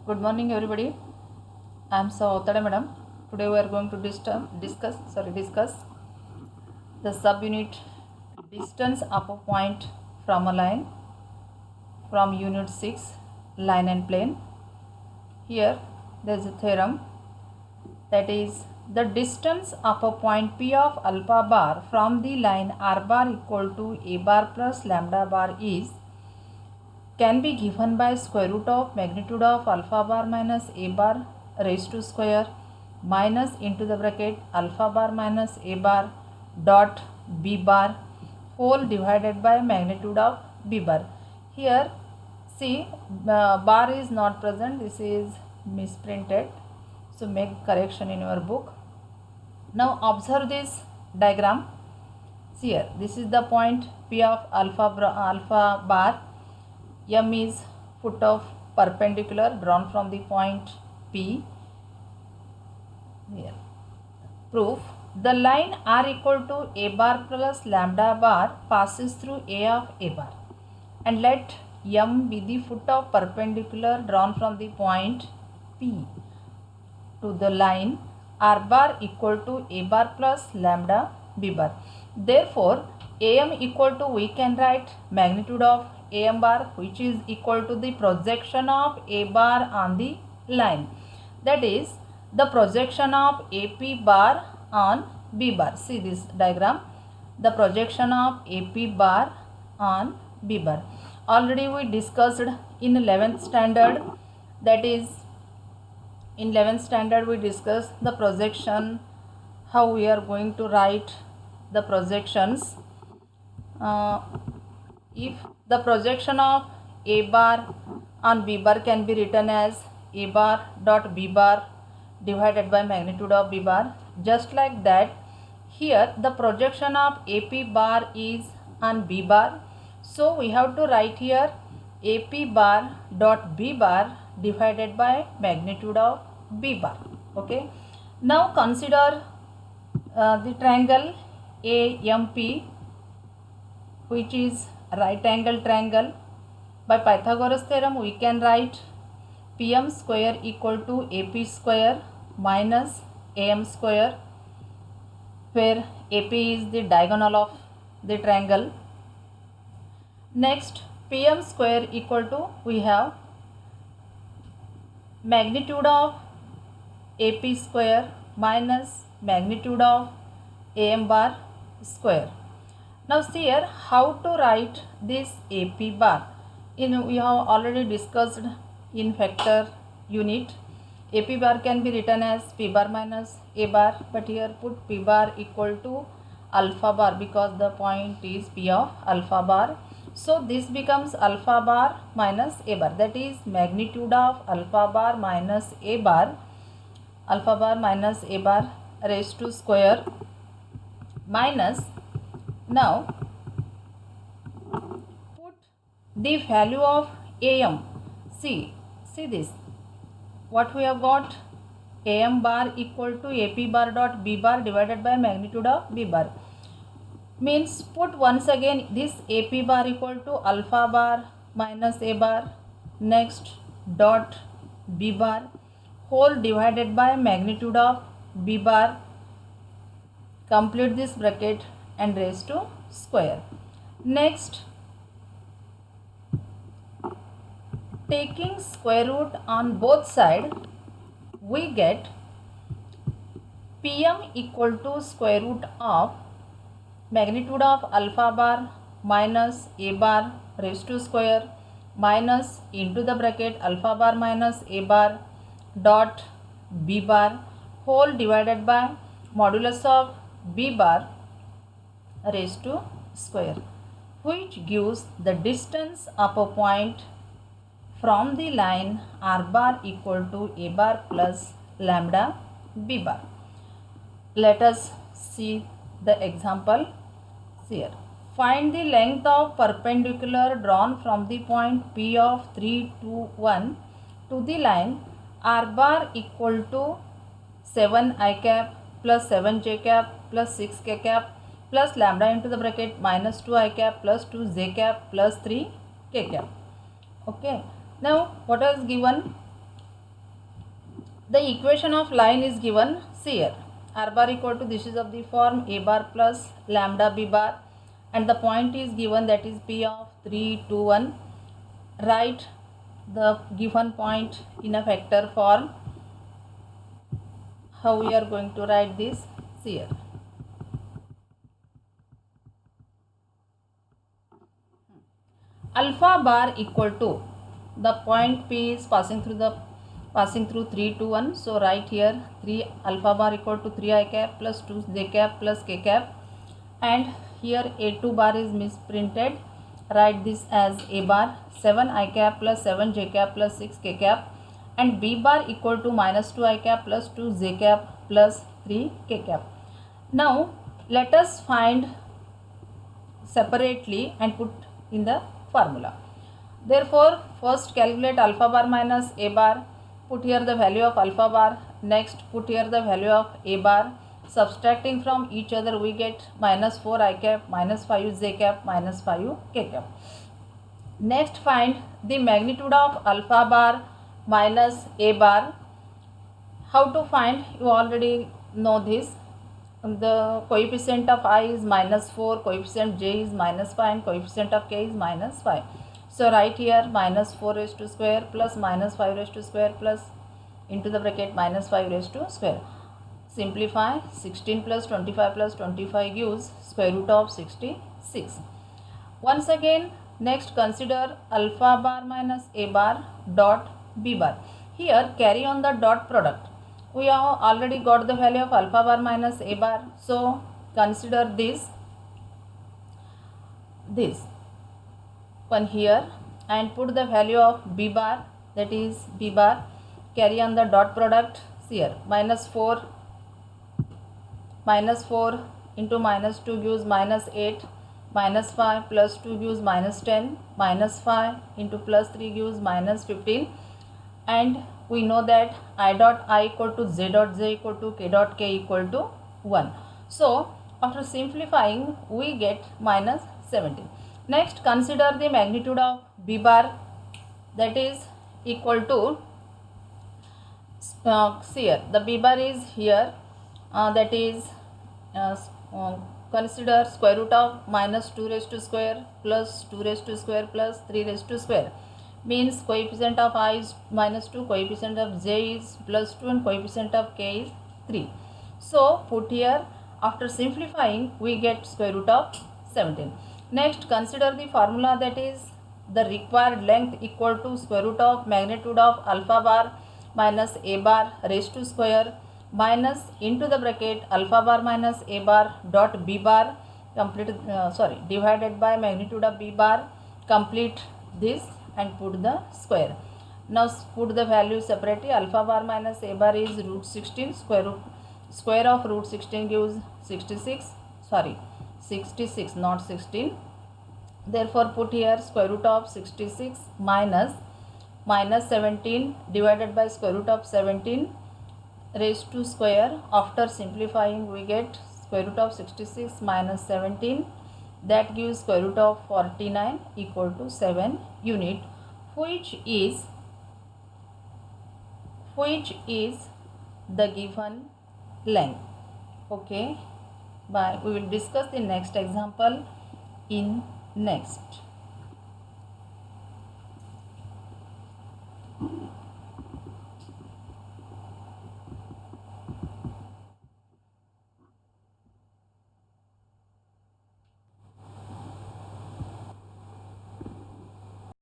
Good morning, everybody. I am Sahotada Madam. Today we are going to discuss the subunit distance of a point from a line from unit 6 line and plane. Here there is a theorem, that is the distance of a point P of alpha bar from the line R bar equal to A bar plus lambda bar is can be given by square root of magnitude of alpha bar minus A bar raised to square minus into the bracket alpha bar minus A bar dot B bar whole divided by magnitude of B bar. Here see, bar is not present, this is misprinted, so make correction in your book. Now observe this diagram. See here, this is the point P of alpha bar. M is foot of perpendicular drawn from the point P. Here. Proof: the line R equal to A bar plus lambda bar passes through A of A bar, and let M be the foot of perpendicular drawn from the point P to the line R bar equal to A bar plus lambda B bar. Therefore, AM equal to, we can write magnitude of AM bar, which is equal to the projection of A bar on the line, that is the projection of AP bar on B bar. See this diagram, the projection of AP bar on B bar. Already we discussed in 11th standard, that is in 11th standard we discussed the projection, how we are going to write the projections. If the projection of A bar on B bar can be written as A bar dot B bar divided by magnitude of B bar, just like that here the projection of AP bar is on B bar, so we have to write here AP bar dot B bar divided by magnitude of B bar. Okay, now consider the triangle AMP, which is right angle triangle. By Pythagoras theorem we can write PM square equal to AP square minus AM square, where AP is the diagonal of the triangle. Next, PM square equal to, we have magnitude of AP square minus magnitude of AM bar square. Now see here how to write this AP bar. We have already discussed in factor unit. AP bar can be written as P bar minus A bar, but here put P bar equal to alpha bar because the point is P of alpha bar. So this becomes alpha bar minus A bar, that is magnitude of alpha bar minus A bar raised to square minus, now put the value of AM. See this, what we have got, AM bar equal to AP bar dot B bar divided by magnitude of B bar, means put once again this AP bar equal to alpha bar minus A bar, next dot B bar whole divided by magnitude of B bar, complete this bracket and raise to square. Next, taking square root on both sides, we get PM equal to square root of magnitude of alpha bar minus A bar raised to square minus into the bracket alpha bar minus A bar dot B bar whole divided by modulus of B bar raised to square, which gives the distance of a point from the line R bar equal to A bar plus lambda B bar. Let us see the example here. Find the length of perpendicular drawn from the point P of 3, 2, 1 to the line R bar equal to 7 I cap plus 7 j cap plus 6 k cap plus lambda into the bracket minus 2 I cap plus 2 j cap plus 3 k cap. Okay, now what is given? The equation of line is given here. R bar equal to, this is of the form A bar plus lambda B bar, and the point is given, that is P of 3, 2, 1. Write the given point in a vector form. How we are going to write this here? Alpha bar equal to, the point P is passing through 3, 2, 1. So write here 3 alpha bar equal to 3 I cap plus 2 j cap plus k cap, and here A2 bar is misprinted. Write this as A bar 7 I cap plus 7 j cap plus 6 k cap, and B bar equal to minus 2 I cap plus 2 j cap plus 3 k cap. Now let us find separately and put in the formula. Therefore, first calculate alpha bar minus A bar. Put here the value of alpha bar. Next, put here the value of A bar. Subtracting from each other, we get minus 4 I cap, minus 5 j cap, minus 5 k cap. Next, find the magnitude of alpha bar minus A bar. How to find? You already know this. The coefficient of I is minus 4, coefficient j is minus 5, and coefficient of k is minus 5. So write here minus 4 raised to square plus minus 5 raised to square plus into the bracket minus 5 raised to square. Simplify. 16 plus 25 plus 25 gives square root of 66. Once again, next consider alpha bar minus A bar dot B bar. Here carry on the dot product. We have already got the value of alpha bar minus A bar. So consider this one here and put the value of B bar, that is B bar. Carry on the dot product here. Minus 4 into minus 2 gives minus 8, minus 5 plus 2 gives minus 10, minus 5 into plus 3 gives minus 15, and we know that I dot I equal to j dot j equal to k dot k equal to 1. So after simplifying, we get minus 17. Next, consider the magnitude of B bar, that is equal to here the B bar is here, that is consider square root of minus 2 raised to square plus 2 raised to square plus 3 raised to square, means coefficient of I is minus 2, coefficient of j is plus 2, and coefficient of k is 3. So put here, after simplifying, we get square root of 17. Next, consider the formula, that is the required length equal to square root of magnitude of alpha bar minus A bar raised to square minus into the bracket alpha bar minus A bar dot B bar divided by magnitude of B bar. Complete this and put the square. Now put the value separately. Alpha bar minus A bar is root 16. Square of root 16 gives 66, not 16. Therefore put here square root of 66 minus 17 divided by square root of 17 raised to square. After simplifying, we get square root of 66 minus 17, that gives square root of 49 equal to 7 unit, which is the given length. Okay, bye. We will discuss the next example in next.